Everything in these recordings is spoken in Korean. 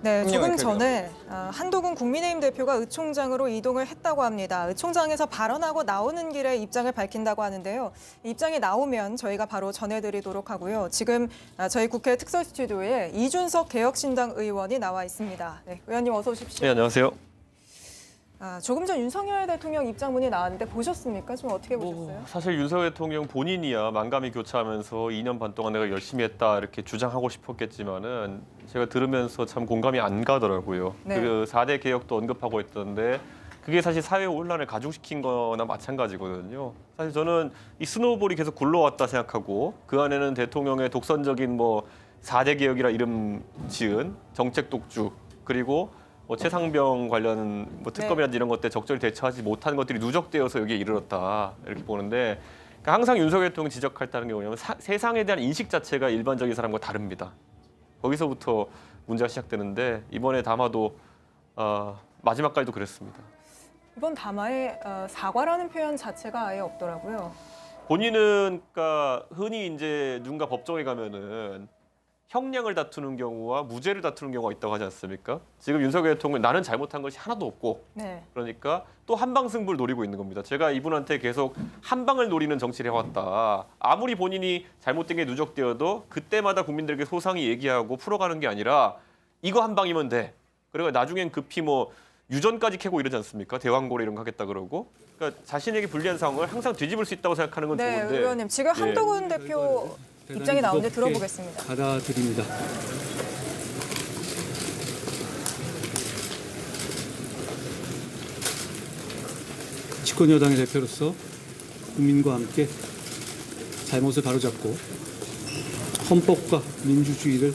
네, 조금 혁명의 전에 한동훈 국민의힘 대표가 의총장으로 이동을 했다고 합니다. 의총장에서 발언하고 나오는 길에 입장을 밝힌다고 하는데요. 입장이 나오면 저희가 바로 전해드리도록 하고요. 지금 저희 국회 특설 스튜디오에 이준석 개혁신당 의원이 나와 있습니다. 네, 의원님 어서 오십시오. 네, 안녕하세요. 조금 전 윤석열 대통령 입장문이 나왔는데 보셨습니까? 좀 어떻게 보셨어요? 사실 윤석열 대통령 본인이야 만감이 교차하면서 2년 반 동안 내가 열심히 했다 이렇게 주장하고 싶었겠지만은 제가 들으면서 참 공감이 안 가더라고요. 네. 그 4대 개혁도 언급하고 있던데 그게 사실 사회 혼란을 가중시킨 거나 마찬가지거든요. 사실 저는 이 스노우볼이 계속 굴러왔다 생각하고 그 안에는 대통령의 독선적인 4대 개혁이라 이름 지은 정책 독주 그리고 최상병 관련 특검이라든지 이런 것들 적절히 대처하지 못한 것들이 누적되어서 여기에 이르렀다 이렇게 보는데 그러니까 항상 윤석열 대통령이 지적했다는 게 뭐냐면 세상에 대한 인식 자체가 일반적인 사람과 다릅니다. 거기서부터 문제가 시작되는데 이번에 담화도 마지막까지도 그랬습니다. 이번 담화에 사과라는 표현 자체가 아예 없더라고요. 본인은 그러니까 흔히 이제 누군가 법정에 가면은 형량을 다투는 경우와 무죄를 다투는 경우가 있다고 하지 않습니까? 지금 윤석열 대통령 나는 잘못한 것이 하나도 없고 네. 그러니까 또 한방 승부를 노리고 있는 겁니다. 제가 이분한테 계속 한방을 노리는 정치를 해왔다. 아무리 본인이 잘못된 게 누적되어도 그때마다 국민들에게 소상히 얘기하고 풀어가는 게 아니라 이거 한 방이면 돼. 그리고 나중엔 급히 유전까지 캐고 이러지 않습니까? 대왕고래 이런 거 하겠다 그러고. 그러니까 자신에게 불리한 상황을 항상 뒤집을 수 있다고 생각하는 건 네, 좋은데. 의원님 지금 한동훈 대표 입장이 나오는데 들어보겠습니다. 받아들입니다. 집권 여당의 대표로서 국민과 함께 잘못을 바로잡고 헌법과 민주주의를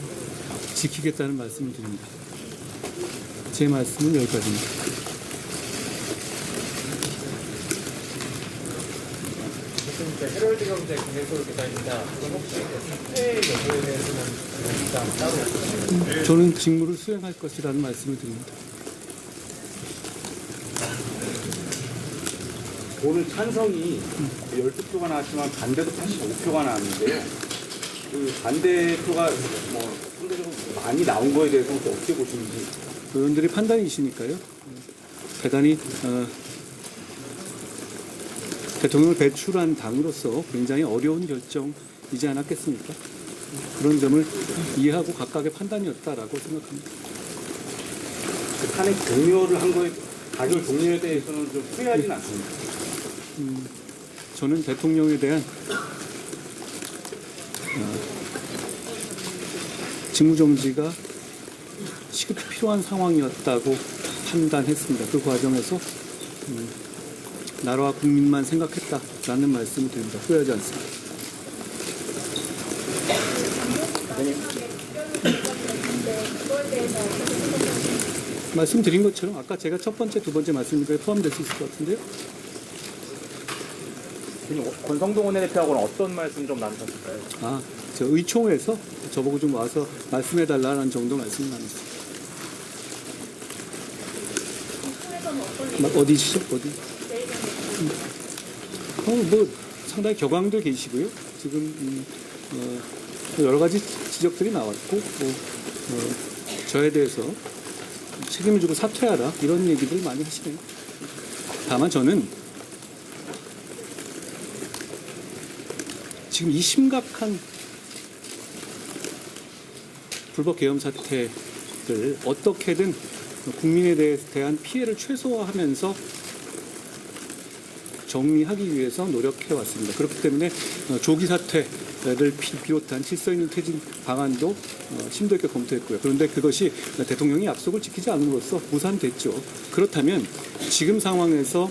지키겠다는 말씀을 드립니다. 제 말씀은 여기까지입니다. 헤럴드 경제 계속 기다린다. 그럼 혹시 사퇴 여부에 대해서는 일단 따로 저는 직무를 수행할 것이라는 말씀을 드립니다. 오늘 찬성이 12표가 나왔지만 반대도 85표가 나왔는데요. 그 반대표가 상대적으로 많이 나온 거에 대해서 어떻게 보시는지. 의원들이 판단이시니까요. 대단히 대통령을 배출한 당으로서 굉장히 어려운 결정이지 않았겠습니까? 그런 점을 이해하고 각각의 판단이었다라고 생각합니다. 그 탄핵 종료를 한 거에 가결 종료에 대해서는 좀 후회하지는 않습니다. 저는 대통령에 대한 직무정지가 시급히 필요한 상황이었다고 판단했습니다. 그 과정에서 나라와 국민만 생각했다라는 말씀을 드립니다. 후회하지 않습니다. 말씀드린 것처럼 아까 제가 첫 번째, 두 번째 말씀드린 게 포함될 수 있을 것 같은데요. 권성동 원내대표하고는 어떤 말씀 좀 나누셨을까요? 저 의총에서 저보고 좀 와서 말씀해달라는 정도 말씀을 나눴습니다. 어디시죠? 어디? 상당히 격앙들 계시고요. 지금 여러 가지 지적들이 나왔고, 저에 대해서 책임을 지고 사퇴하라 이런 얘기들 많이 하시네요. 다만 저는 지금 이 심각한 불법 계엄 사태를 어떻게든 국민에 대한 피해를 최소화하면서 정리하기 위해서 노력해 왔습니다. 그렇기 때문에 조기 사퇴를 비롯한 질서 있는 퇴진 방안도 심도 있게 검토했고요. 그런데 그것이 대통령이 약속을 지키지 않음으로써 무산됐죠. 그렇다면 지금 상황에서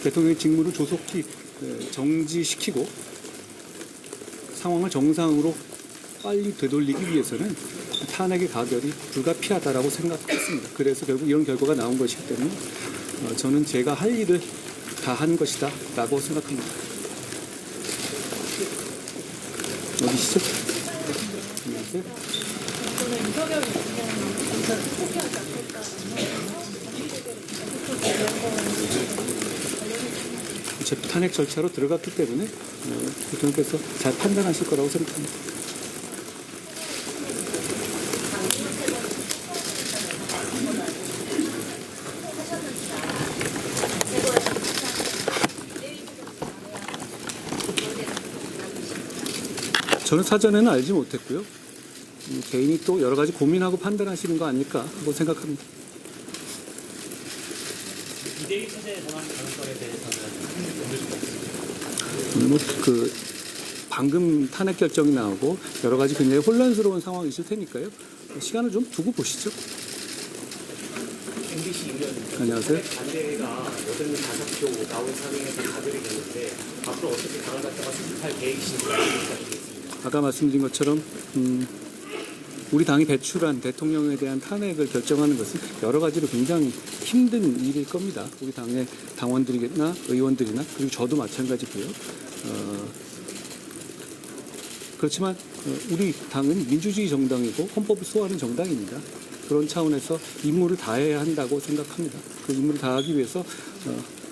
대통령의 직무를 조속히 정지시키고 상황을 정상으로 빨리 되돌리기 위해서는 탄핵의 가결이 불가피하다라고 생각했습니다. 그래서 결국 이런 결과가 나온 것이기 때문에 저는 제가 할 일을 다 한 것이다 라고 생각합니다. 어디시죠? 안녕하세요. 제 탄핵 절차로 들어갔기 때문에 대통령께서 잘 판단하실 거라고 생각합니다. 저는 사전에는 알지 못했고요. 개인이 또 여러 가지 고민하고 판단하시는 거 아닐까 하고 생각합니다. 비대위 체제에 전환 가능성에 대해서는 그 방금 탄핵 결정이 나오고 여러 가지 굉장히 혼란스러운 상황이 있을 테니까요. 시간을 좀 두고 보시죠. MBC 의원님 안녕하세요. 반대가 85표 나온 상황에서 가결이 됐는데 앞으로 어떻게 당을 갖다가 수습할 계획이신지 부탁드리겠습니다. 아까 말씀드린 것처럼 우리 당이 배출한 대통령에 대한 탄핵을 결정하는 것은 여러 가지로 굉장히 힘든 일일 겁니다. 우리 당의 당원들이나 의원들이나 그리고 저도 마찬가지고요. 그렇지만 우리 당은 민주주의 정당이고 헌법을 수호하는 정당입니다. 그런 차원에서 임무를 다해야 한다고 생각합니다. 그 임무를 다하기 위해서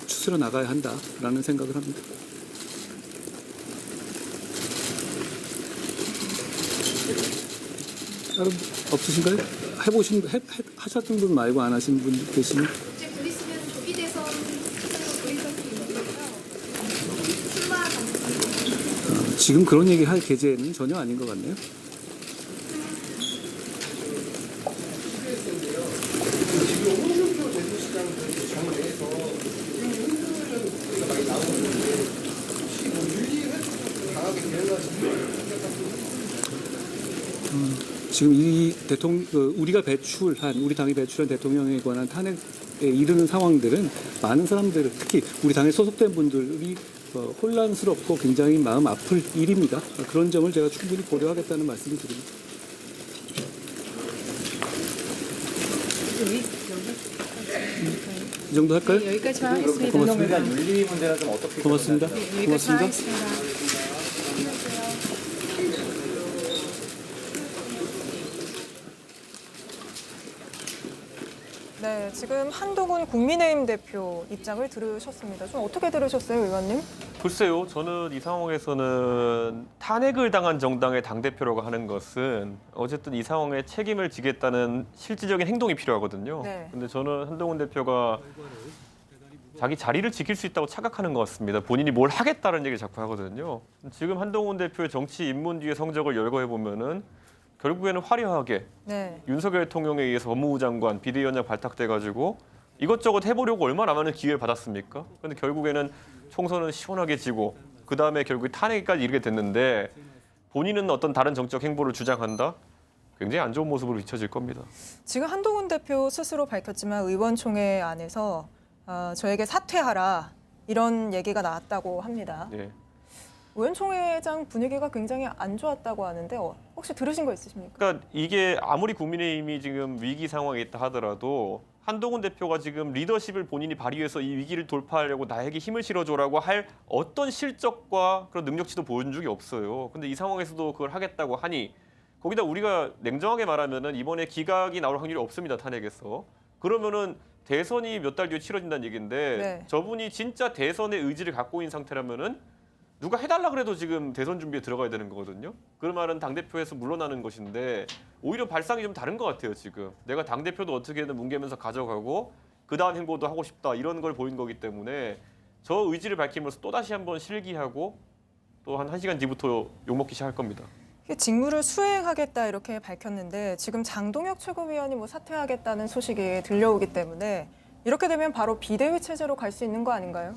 추스려 나가야 한다라는 생각을 합니다. 다른 없으신가요? 하셨던 분 말고 안 하신 분 계시니? 이제 곧 있으면 조기 대선 시장으로 돌입할 수 있는데요. 출마 가능성이 지금 그런 얘기 할 계제는 전혀 아닌 것 같네요. 지금 이 우리가 배출한 우리 당이 배출한 대통령에 관한 탄핵에 이르는 상황들은 많은 사람들, 특히 우리 당에 소속된 분들이 혼란스럽고 굉장히 마음 아플 일입니다. 그런 점을 제가 충분히 고려하겠다는 말씀을 드립니다. 이 정도 할까요? 여기까지만 하겠습니다. 고맙습니다. 윤리 문제는 좀 어떻게 고맙습니다. 여기까지만 고맙습니다. 하겠습니다. 네, 지금 한동훈 국민의힘 대표 입장을 들으셨습니다. 좀 어떻게 들으셨어요, 의원님? 글쎄요, 저는 이 상황에서는 탄핵을 당한 정당의 당대표라고 하는 것은 어쨌든 이 상황에 책임을 지겠다는 실질적인 행동이 필요하거든요. 네. 근데 저는 한동훈 대표가 자기 자리를 지킬 수 있다고 착각하는 것 같습니다. 본인이 뭘 하겠다는 얘기를 자꾸 하거든요. 지금 한동훈 대표의 정치 입문 뒤의 성적을 열거해 보면은 결국에는 화려하게 네. 윤석열 대통령에 의해서 법무부 장관, 비대위원장 발탁돼가지고 이것저것 해보려고 얼마나 많은 기회를 받았습니까? 그런데 결국에는 총선은 시원하게 지고 그 다음에 결국 탄핵까지 이르게 됐는데 본인은 어떤 다른 정책 행보를 주장한다? 굉장히 안 좋은 모습으로 비춰질 겁니다. 지금 한동훈 대표 스스로 밝혔지만 의원총회 안에서 저에게 사퇴하라 이런 얘기가 나왔다고 합니다. 예. 의원총회장 분위기가 굉장히 안 좋았다고 하는데 혹시 들으신 거 있으십니까? 그러니까 이게 아무리 국민의힘이 지금 위기 상황에 있다 하더라도 한동훈 대표가 지금 리더십을 본인이 발휘해서 이 위기를 돌파하려고 나에게 힘을 실어줘라고 할 어떤 실적과 그런 능력치도 보여준 적이 없어요. 근데 이 상황에서도 그걸 하겠다고 하니 거기다 우리가 냉정하게 말하면은 이번에 기각이 나올 확률이 없습니다. 탄핵에서. 그러면은 대선이 몇 달 뒤에 치러진다는 얘기인데 네. 저분이 진짜 대선의 의지를 갖고 있는 상태라면은 누가 해달라 그래도 지금 대선 준비에 들어가야 되는 거거든요. 그 말은 당대표에서 물러나는 것인데 오히려 발상이 좀 다른 것 같아요. 지금 내가 당대표도 어떻게든 뭉개면서 가져가고 그 다음 행보도 하고 싶다 이런 걸 보인 거기 때문에 저 의지를 밝히면서 또다시 한번 실기하고 또 한 1시간 뒤부터 욕먹기 시작할 겁니다. 직무를 수행하겠다 이렇게 밝혔는데 지금 장동혁 최고위원이 뭐 사퇴하겠다는 소식이 들려오기 때문에 이렇게 되면 바로 비대위 체제로 갈 수 있는 거 아닌가요?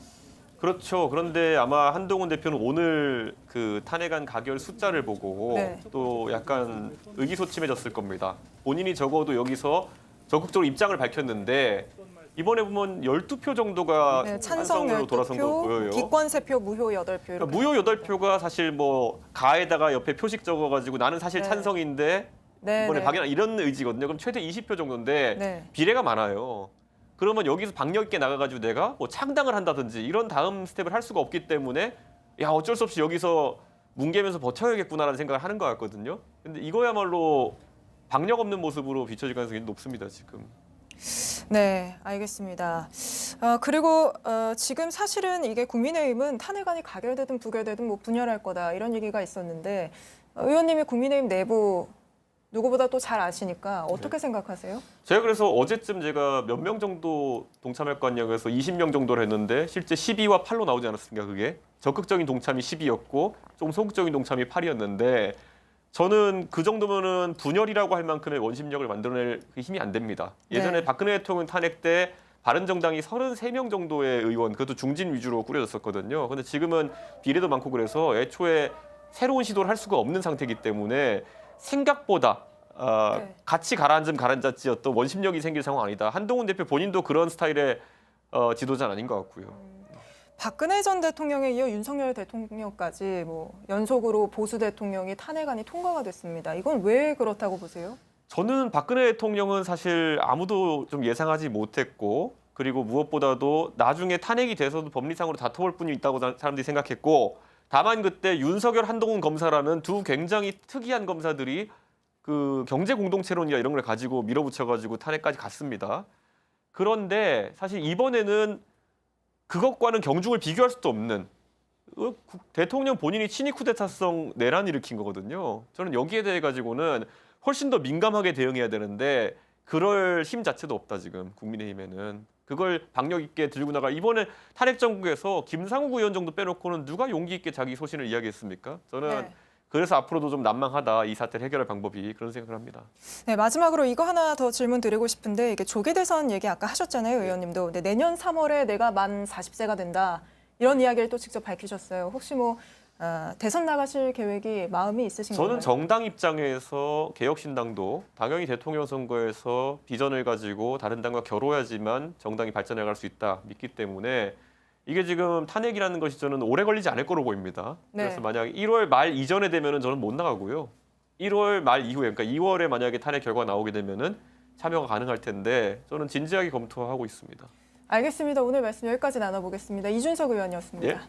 그렇죠. 그런데 아마 한동훈 대표는 오늘 그 탄핵안 가결 숫자를 보고 네. 또 약간 의기소침해졌을 겁니다. 본인이 적어도 여기서 적극적으로 입장을 밝혔는데 이번에 보면 12표 정도가 네, 찬성 찬성으로 돌아선 거 12표, 보여요. 기권 3표, 무효 8표 이렇게. 그러니까 무효 8표가 사실 뭐 가에다가 옆에 표식 적어가지고 나는 사실 네. 찬성인데 네, 이번에 네. 박연아 이런 의지거든요. 그럼 최대 20표 정도인데 네. 비례가 많아요. 그러면 여기서 박력 있게 나가가지고 내가 뭐 창당을 한다든지 이런 다음 스텝을 할 수가 없기 때문에 야 어쩔 수 없이 여기서 뭉개면서 버텨야겠구나라는 생각을 하는 것 같거든요. 근데 이거야말로 박력 없는 모습으로 비춰질 가능성이 높습니다. 지금. 네, 알겠습니다. 그리고 지금 사실은 이게 국민의힘은 탄핵안이 가결되든 부결되든 뭐 분열할 거다 이런 얘기가 있었는데 의원님이 국민의힘 내부 누구보다 또 잘 아시니까 어떻게 생각하세요? 제가 그래서 어제쯤 제가 몇 명 정도 동참할 거 아니냐고 해서 20명 정도를 했는데 실제 12와 8로 나오지 않았습니까? 그게 적극적인 동참이 10이었고 좀 소극적인 동참이 8이었는데 저는 그 정도면은 분열이라고 할 만큼의 원심력을 만들어낼 그 힘이 안 됩니다. 예전에 네. 박근혜 대통령 탄핵 때 바른정당이 33명 정도의 의원, 그것도 중진 위주로 꾸려졌었거든요. 근데 지금은 비례도 많고 그래서 애초에 새로운 시도를 할 수가 없는 상태이기 때문에 생각보다 네. 같이 가라앉았지였던 원심력이 생길 상황 아니다. 한동훈 대표 본인도 그런 스타일의 지도자는 아닌 것 같고요. 박근혜 전 대통령에 이어 윤석열 대통령까지 뭐 연속으로 보수 대통령이 탄핵안이 통과가 됐습니다. 이건 왜 그렇다고 보세요? 저는 박근혜 대통령은 사실 아무도 좀 예상하지 못했고 그리고 무엇보다도 나중에 탄핵이 돼서도 법리상으로 다퉈볼 분이 있다고 사람들이 생각했고 다만 그때 윤석열, 한동훈 검사라는 두 굉장히 특이한 검사들이 그 경제 공동체론이나 이런 걸 가지고 밀어붙여가지고 탄핵까지 갔습니다. 그런데 사실 이번에는 그것과는 경중을 비교할 수도 없는 대통령 본인이 친위 쿠데타성 내란을 일으킨 거거든요. 저는 여기에 대해 가지고는 훨씬 더 민감하게 대응해야 되는데 그럴 힘 자체도 없다 지금 국민의힘에는. 그걸 박력 있게 들고 나가 이번에 탄핵 정국에서 김상욱 의원 정도 빼놓고는 누가 용기 있게 자기 소신을 이야기했습니까? 저는 네. 그래서 앞으로도 좀 난망하다 이 사태를 해결할 방법이 그런 생각을 합니다. 네, 마지막으로 이거 하나 더 질문 드리고 싶은데 이게 조기 대선 얘기 아까 하셨잖아요, 의원님도. 근데 내년 3월에 내가 만 40세가 된다. 이런 이야기를 또 직접 밝히셨어요. 혹시 뭐 대선 나가실 계획이 마음이 있으신가요? 저는 정당 입장에서 개혁신당도 당연히 대통령 선거에서 비전을 가지고 다른 당과 겨뤄야지만 정당이 발전해 갈 수 있다 믿기 때문에 이게 지금 탄핵이라는 것이 저는 오래 걸리지 않을 거로 보입니다. 네. 그래서 만약 1월 말 이전에 되면은 저는 못 나가고요. 1월 말 이후에 그러니까 2월에 만약에 탄핵 결과가 나오게 되면은 참여가 가능할 텐데 저는 진지하게 검토하고 있습니다. 알겠습니다. 오늘 말씀 여기까지 나눠보겠습니다. 이준석 의원이었습니다. 예.